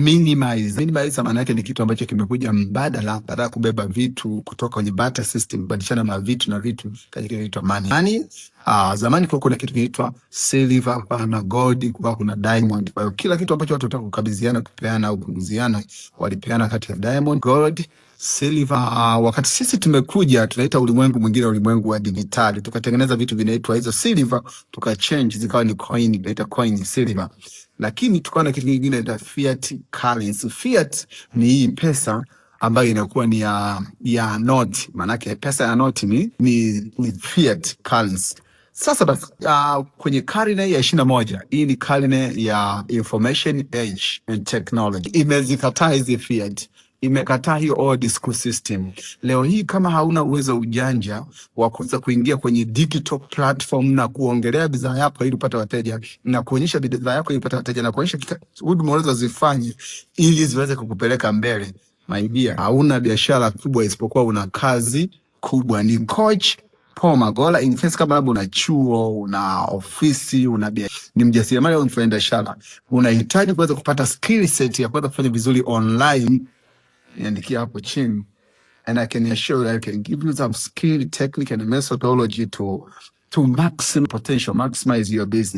Minimize maana yake ni kitu ambacho kimekuja mbadala, baada ya kubeba vitu kutoka kwenye barter system, badilishana na vitu katika inaitwa money. Zamani kulikuwa kuna kitu kinaitwa silver, kuna gold, kuna diamond. Kwa hiyo kila kitu ambacho watu wanataka kukabidhiana, kupeana au kuuziana, walipeana kati ya diamond, gold, silver. Wakati sisi tumekuja, tunaita ulimwengu mwingine, ulimwengu wa digitali, tukatengeneza vitu vinaitwa hizo silver, tukachange zikawa ni coin, tunaita coin silver. Lakini tukawa na kitu kingine inaitwa fiat currency. Fiat ni hii pesa ambayo inakuwa ni ya note. Maanake pesa ya note ni fiat currency. Sasa basi, kwenye karne ya 21, hii ni karne ya information age and technology, imezikataa hizi fiat, imekataa hiyo old school system. Leo hii kama hauna uwezo ujanja wa kuweza kuingia kwenye digital platform na kuongelea bidhaa yako ili upate wateja, na kuonyesha bidhaa yako ili upate wateja, na kuonyesha huduma unazozifanya ili ziweze kukupeleka mbele, my dear, hauna biashara kubwa isipokuwa una kazi kubwa. Ni Coach Paul Magola. In case kama labda una chuo, una ofisi, ni mjasiriamali au mfanyabiashara, unahitaji kuweza kupata skill set ya kuweza kufanya vizuri online, niandikia hapo chini, and I can assure you I can give you some skill, technique and methodology to maximize your business.